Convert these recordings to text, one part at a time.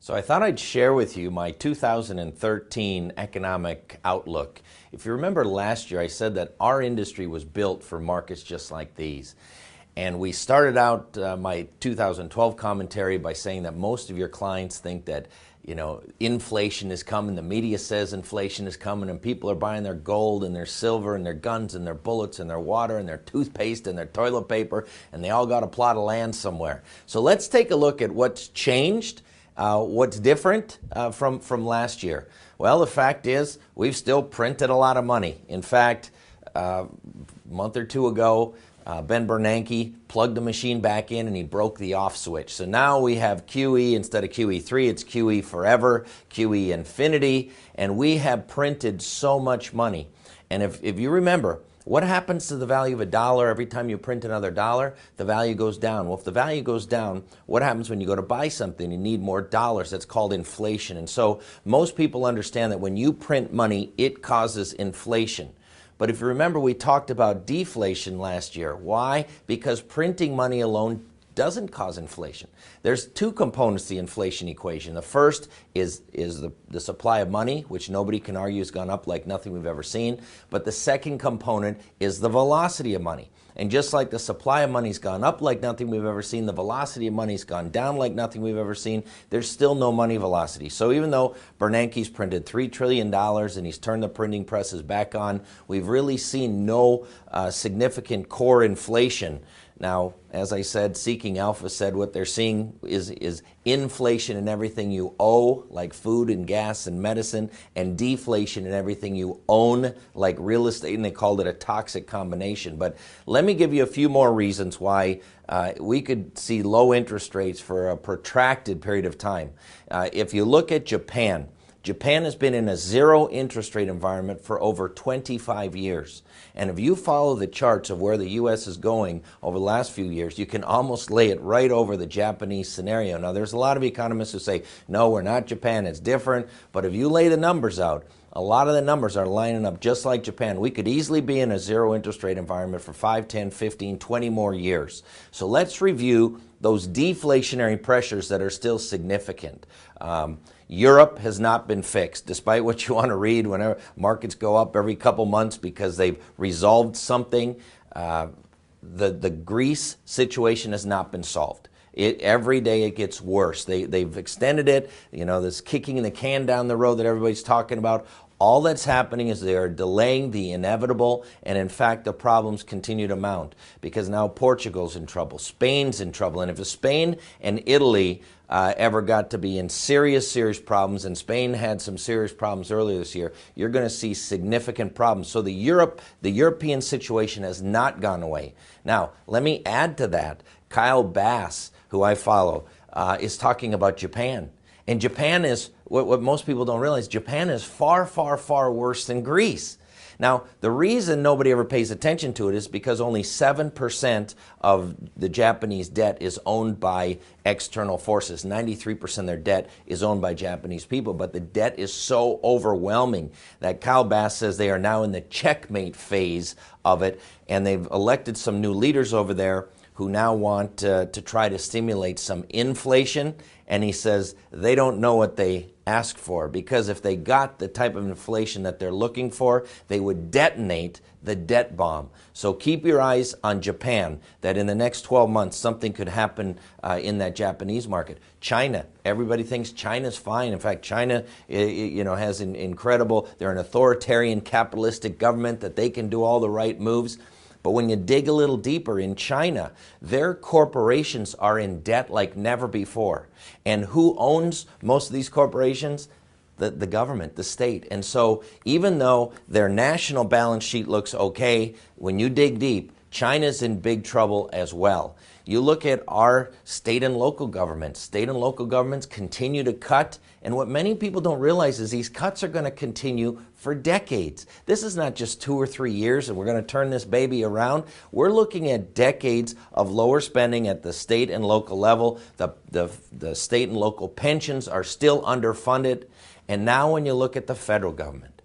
So I thought I'd share with you my 2013 economic outlook. If you remember last year, I said that our industry was built for markets just like these. And we started out my 2012 commentary by saying that most of your clients think that, inflation is coming. The media says inflation is coming, and people are buying their gold and their silver and their guns and their bullets and their water and their toothpaste and their toilet paper, and they all got a plot of land somewhere. So let's take a look at what's changed. What's different from last year? Well, the fact is we've still printed a lot of money. In fact, a month or two ago, Ben Bernanke plugged the machine back in and he broke the off switch. So now we have QE instead of QE3, it's QE forever, QE infinity, and we have printed so much money. And if you remember, what happens to the value of a dollar every time you print another dollar? The value goes down. Well, if the value goes down, what happens when you go to buy something? You need more dollars. That's called inflation. And so most people understand that when you print money, it causes inflation. But if you remember, we talked about deflation last year. Why? Because printing money alone doesn't cause inflation. There's two components to the inflation equation. The first is the supply of money, which nobody can argue has gone up like nothing we've ever seen. But the second component is the velocity of money. And just like the supply of money's gone up like nothing we've ever seen, the velocity of money's gone down like nothing we've ever seen, there's still no money velocity. So even though Bernanke's printed $3 trillion and he's turned the printing presses back on, we've really seen no significant core inflation. Now, as I said, Seeking Alpha said what they're seeing is inflation in everything you owe, like food and gas and medicine, and deflation in everything you own, like real estate, and they called it a toxic combination. But let me give you a few more reasons why we could see low interest rates for a protracted period of time. If you look at Japan, Japan has been in a zero interest rate environment for over 25 years. And if you follow the charts of where the U.S. is going over the last few years, you can almost lay it right over the Japanese scenario. Now, there's a lot of economists who say, no, we're not Japan, it's different. But if you lay the numbers out, a lot of the numbers are lining up just like Japan. We could easily be in a zero interest rate environment for 5, 10, 15, 20 more years. So let's review those deflationary pressures that are still significant. Europe has not been fixed, despite what you want to read whenever markets go up every couple months because they've resolved something. The Greece situation has not been solved. Every day it gets worse. They've extended it, this kicking the can down the road that everybody's talking about. All that's happening is they are delaying the inevitable, and in fact, the problems continue to mount because now Portugal's in trouble, Spain's in trouble, and if Spain and Italy ever got to be in serious problems, and Spain had some serious problems earlier this year, you're going to see significant problems. So the European situation has not gone away. Now, let me add to that. Kyle Bass, who I follow, is talking about Japan. And Japan is, what most people don't realize, Japan is far, far, far worse than Greece. Now, the reason nobody ever pays attention to it is because only 7% of the Japanese debt is owned by external forces. 93% of their debt is owned by Japanese people, but the debt is so overwhelming that Kyle Bass says they are now in the checkmate phase of it, and they've elected some new leaders over there who now want to try to stimulate some inflation. And he says they don't know what they asked for, because if they got the type of inflation that they're looking for, they would detonate the debt bomb. So keep your eyes on Japan, that in the next 12 months something could happen in that Japanese market. China, everybody thinks China's fine. In fact, China has an incredible, they're an authoritarian capitalistic government that they can do all the right moves. But when you dig a little deeper in China, their corporations are in debt like never before. And who owns most of these corporations? The government, the state. And so even though their national balance sheet looks okay, when you dig deep, China's in big trouble as well. You look at our state and local governments. State and local governments continue to cut, and what many people don't realize is these cuts are going to continue for decades. This is not just 2 or 3 years and we're going to turn this baby around. We're looking at decades of lower spending at the state and local level. The state and local pensions are still underfunded. And now when you look at the federal government,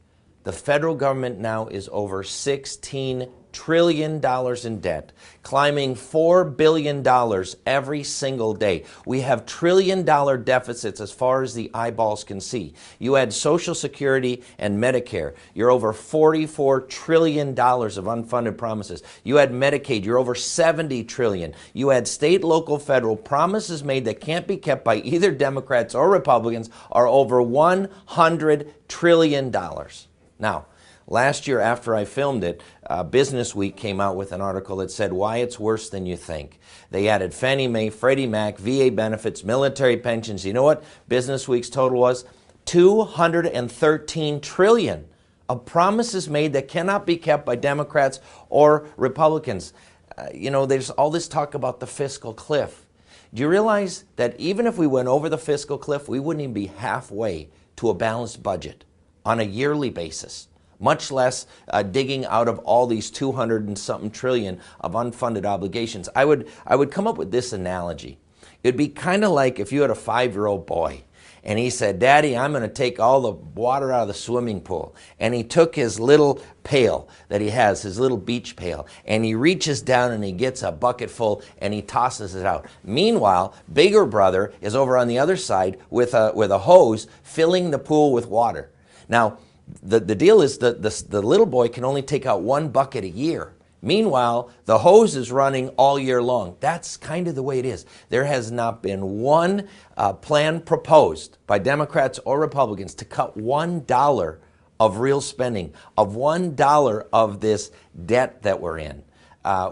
The federal government now is over $16 trillion in debt, climbing $4 billion every single day. We have trillion-dollar deficits as far as the eyeballs can see. You add Social Security and Medicare, you're over $44 trillion of unfunded promises. You add Medicaid, you're over $70 trillion. You add state, local, federal, promises made that can't be kept by either Democrats or Republicans are over $100 trillion. Now, last year after I filmed it, Business Week came out with an article that said why it's worse than you think. They added Fannie Mae, Freddie Mac, VA benefits, military pensions. You know what Business Week's total was? $213 trillion of promises made that cannot be kept by Democrats or Republicans. There's all this talk about the fiscal cliff. Do you realize that even if we went over the fiscal cliff, we wouldn't even be halfway to a balanced budget on a yearly basis, much less digging out of all these 200 and something trillion of unfunded obligations? I would come up with this analogy. It'd be kind of like if you had a 5-year-old boy and he said, "Daddy, I'm going to take all the water out of the swimming pool." And he took his little pail that he has, his little beach pail, and he reaches down and he gets a bucket full and he tosses it out. Meanwhile, bigger brother is over on the other side with a hose filling the pool with water. Now, the deal is that the little boy can only take out 1 bucket a year. Meanwhile, the hose is running all year long. That's kind of the way it is. There has not been one plan proposed by Democrats or Republicans to cut $1 of real spending, of $1 of this debt that we're in.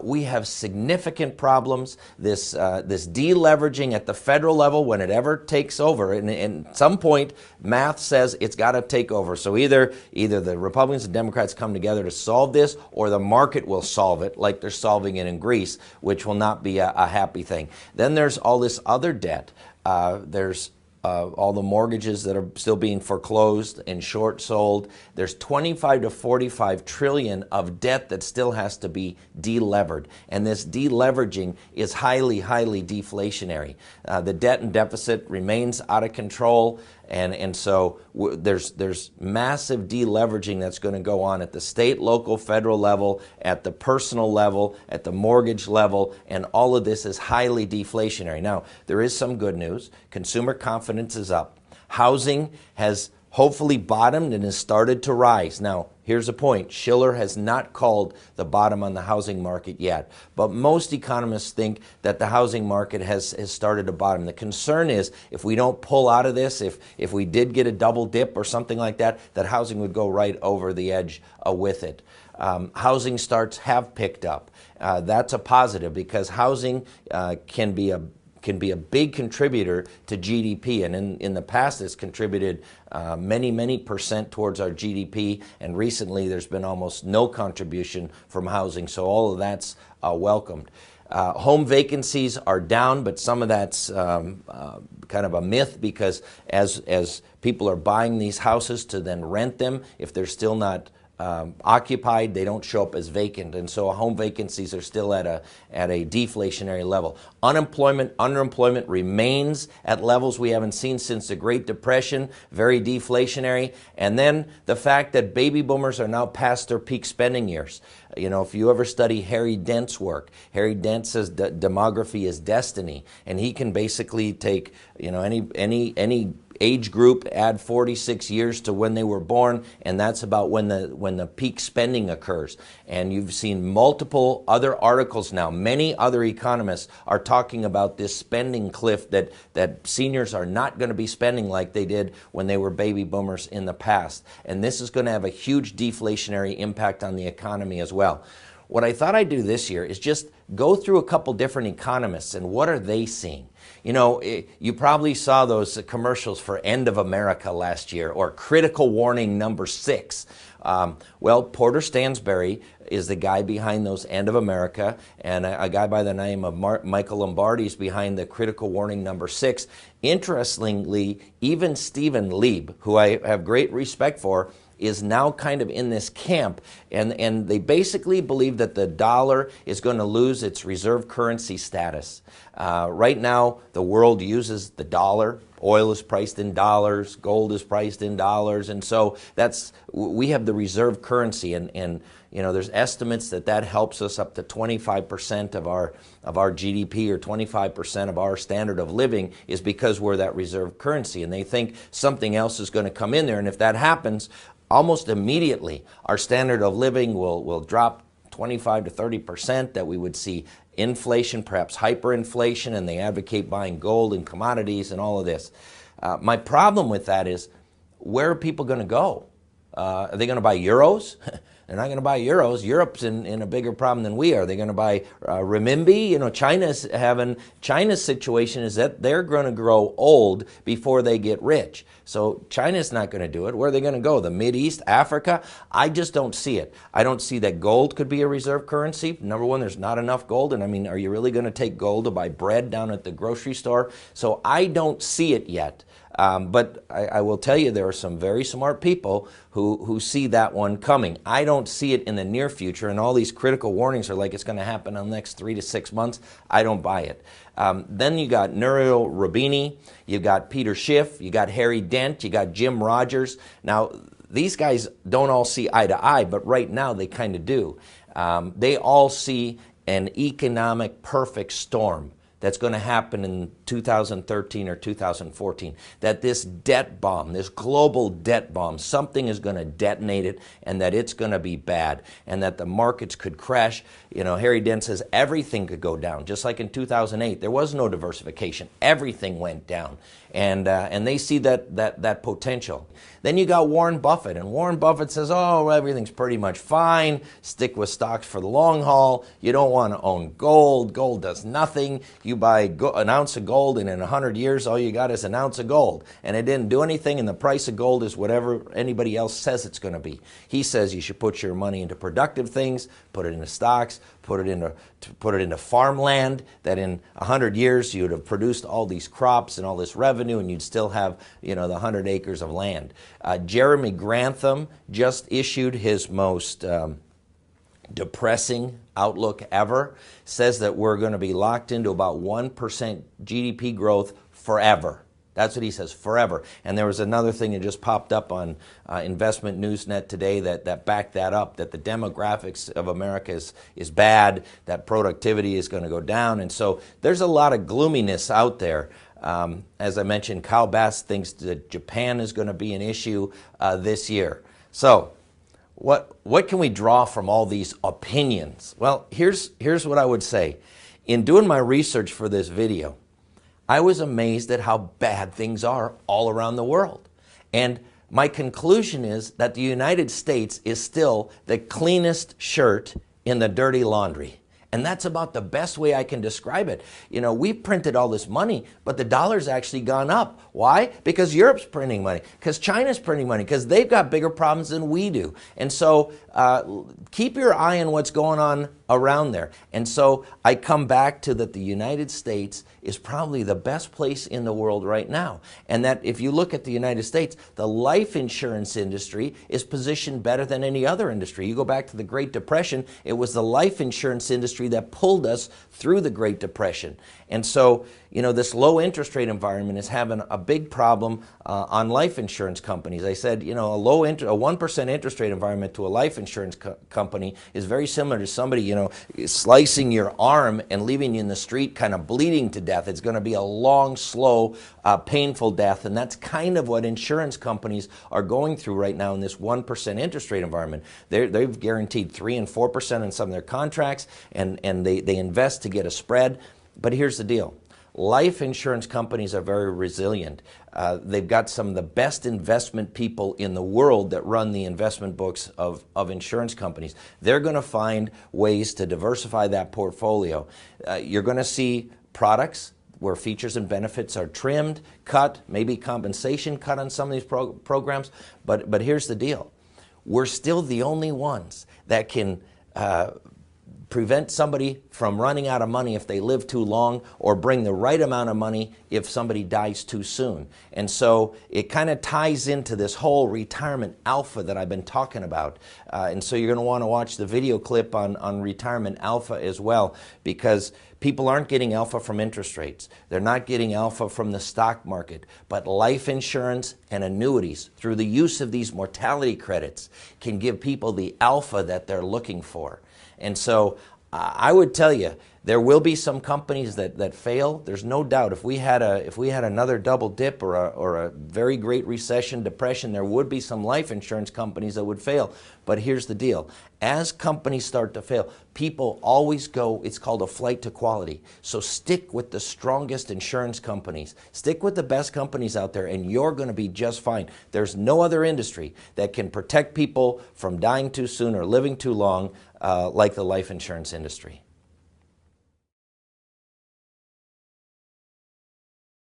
We have significant problems. This deleveraging at the federal level, when it ever takes over, and at some point, math says it's got to take over. So either the Republicans and Democrats come together to solve this, or the market will solve it, like they're solving it in Greece, which will not be a happy thing. Then there's all this other debt. There's all the mortgages that are still being foreclosed and short sold. There's 25 to 45 trillion of debt that still has to be delevered. And this deleveraging is highly, highly deflationary. The debt and deficit remains out of control. And so there's massive deleveraging that's going to go on at the state, local, federal level, at the personal level, at the mortgage level, and all of this is highly deflationary. Now, there is some good news. Consumer confidence is up. Housing has hopefully bottomed and has started to rise. Now, here's a point. Schiller has not called the bottom on the housing market yet, but most economists think that the housing market has started to bottom. The concern is if we don't pull out of this, if we did get a double dip or something like that, that housing would go right over the edge with it. Housing starts have picked up. That's a positive because housing can be a big contributor to GDP, and in the past it's contributed many percent towards our GDP, and recently there's been almost no contribution from housing, so all of that's welcomed. Home vacancies are down, but some of that's kind of a myth because as people are buying these houses to then rent them, if they're still not occupied, they don't show up as vacant, and so home vacancies are still at a deflationary level. Underemployment remains at levels we haven't seen since the Great Depression, very deflationary. And then the fact that baby boomers are now past their peak spending years. You know, if you ever study Harry Dent's work, Harry Dent says demography is destiny, and he can basically take, you know, any age group, add 46 years to when they were born, and that's about when the peak spending occurs. And you've seen multiple other articles now. Many other economists are talking about this spending cliff that seniors are not going to be spending like they did when they were baby boomers in the past. And this is going to have a huge deflationary impact on the economy as well. What I thought I'd do this year is just go through a couple different economists and what are they seeing. You know, you probably saw those commercials for End of America last year or Critical Warning number 6. Well, Porter Stansberry is the guy behind those End of America, and a guy by the name of Michael Lombardi is behind the Critical Warning number 6. Interestingly, even Stephen Lieb, who I have great respect for, is now kind of in this camp, and they basically believe that the dollar is going to lose its reserve currency status. Right now, the world uses the dollar. Oil is priced in dollars, gold is priced in dollars, and so we have the reserve currency, and there's estimates that helps us up to 25% of our GDP, or 25% of our standard of living is because we're that reserve currency, and they think something else is going to come in there, and if that happens, almost immediately our standard of living will drop 25 to 30%, that we would see inflation, perhaps hyperinflation, and they advocate buying gold and commodities and all of this. My problem with that is, where are people going to go? Are they going to buy euros? They're not going to buy euros. Europe's in a bigger problem than we are. They're going to buy renminbi. China's situation is that they're going to grow old before they get rich. So China's not going to do it. Where are they going to go? The Mideast, Africa? I just don't see it. I don't see that gold could be a reserve currency. Number one, there's not enough gold. And I mean, are you really going to take gold to buy bread down at the grocery store? So I don't see it yet. But I will tell you, there are some very smart people who see that one coming. I don't see it in the near future, and all these critical warnings are like it's going to happen in the next 3 to 6 months. I don't buy it. Then you got Nouriel Roubini, you got Peter Schiff, you got Harry Dent, you got Jim Rogers. Now, these guys don't all see eye to eye, but right now they kind of do. They all see an economic perfect storm that's going to happen in 2013 or 2014, that this debt bomb, this global debt bomb, something is going to detonate it, and that it's going to be bad, and that the markets could crash. Harry Dent says everything could go down, just like in 2008. There was no diversification. Everything went down, and they see that potential. Then you got Warren Buffett, and Warren Buffett says, oh, everything's pretty much fine. Stick with stocks for the long haul. You don't want to own gold. Gold does nothing. You buy an ounce of gold, and in 100 years, all you got is an ounce of gold. And it didn't do anything, and the price of gold is whatever anybody else says it's going to be. He says you should put your money into productive things, put it into stocks, put it into farmland, that in 100 years you would have produced all these crops and all this revenue, and you'd still have the 100 acres of land. Jeremy Grantham just issued his most depressing outlook ever. Says that we're going to be locked into about 1% GDP growth forever. That's what he says, forever. And there was another thing that just popped up on Investment Newsnet today that backed that up, that the demographics of America is bad, that productivity is going to go down. And so there's a lot of gloominess out there. As I mentioned, Kyle Bass thinks that Japan is going to be an issue this year. So what can we draw from all these opinions? Well, here's what I would say. In doing my research for this video, I was amazed at how bad things are all around the world. And my conclusion is that the United States is still the cleanest shirt in the dirty laundry. And that's about the best way I can describe it. We printed all this money, but the dollar's actually gone up. Why? Because Europe's printing money, because China's printing money, because they've got bigger problems than we do. And so keep your eye on what's going on around there. And so I come back to that the United States is probably the best place in the world right now. And that if you look at the United States, the life insurance industry is positioned better than any other industry. You go back to the Great Depression, it was the life insurance industry that pulled us through the Great Depression. And so, this low interest rate environment is having a big problem on life insurance companies. I said, a 1% interest rate environment to a life insurance company is very similar to somebody, slicing your arm and leaving you in the street kind of bleeding to death. It's going to be a long, slow, painful death. And that's kind of what insurance companies are going through right now in this 1% interest rate environment. They've guaranteed 3 and 4% in some of their contracts, and they invest to get a spread. But here's the deal. Life insurance companies are very resilient. They've got some of the best investment people in the world that run the investment books of insurance companies. They're going to find ways to diversify that portfolio. You're going to see products where features and benefits are trimmed, cut, maybe compensation cut on some of these programs. But here's the deal. We're still the only ones that can prevent somebody from running out of money if they live too long, or bring the right amount of money if somebody dies too soon. And so it kind of ties into this whole retirement alpha that I've been talking about. And so you're going to want to watch the video clip on retirement alpha as well, because people aren't getting alpha from interest rates. They're not getting alpha from the stock market. But life insurance and annuities, through the use of these mortality credits, can give people the alpha that they're looking for. And so I would tell you, there will be some companies that fail. There's no doubt. If we had another double dip or a very great recession, depression, there would be some life insurance companies that would fail. But here's the deal. As companies start to fail, people always go, it's called a flight to quality. So stick with the strongest insurance companies. Stick with the best companies out there, and you're going to be just fine. There's no other industry that can protect people from dying too soon or living too long like the life insurance industry.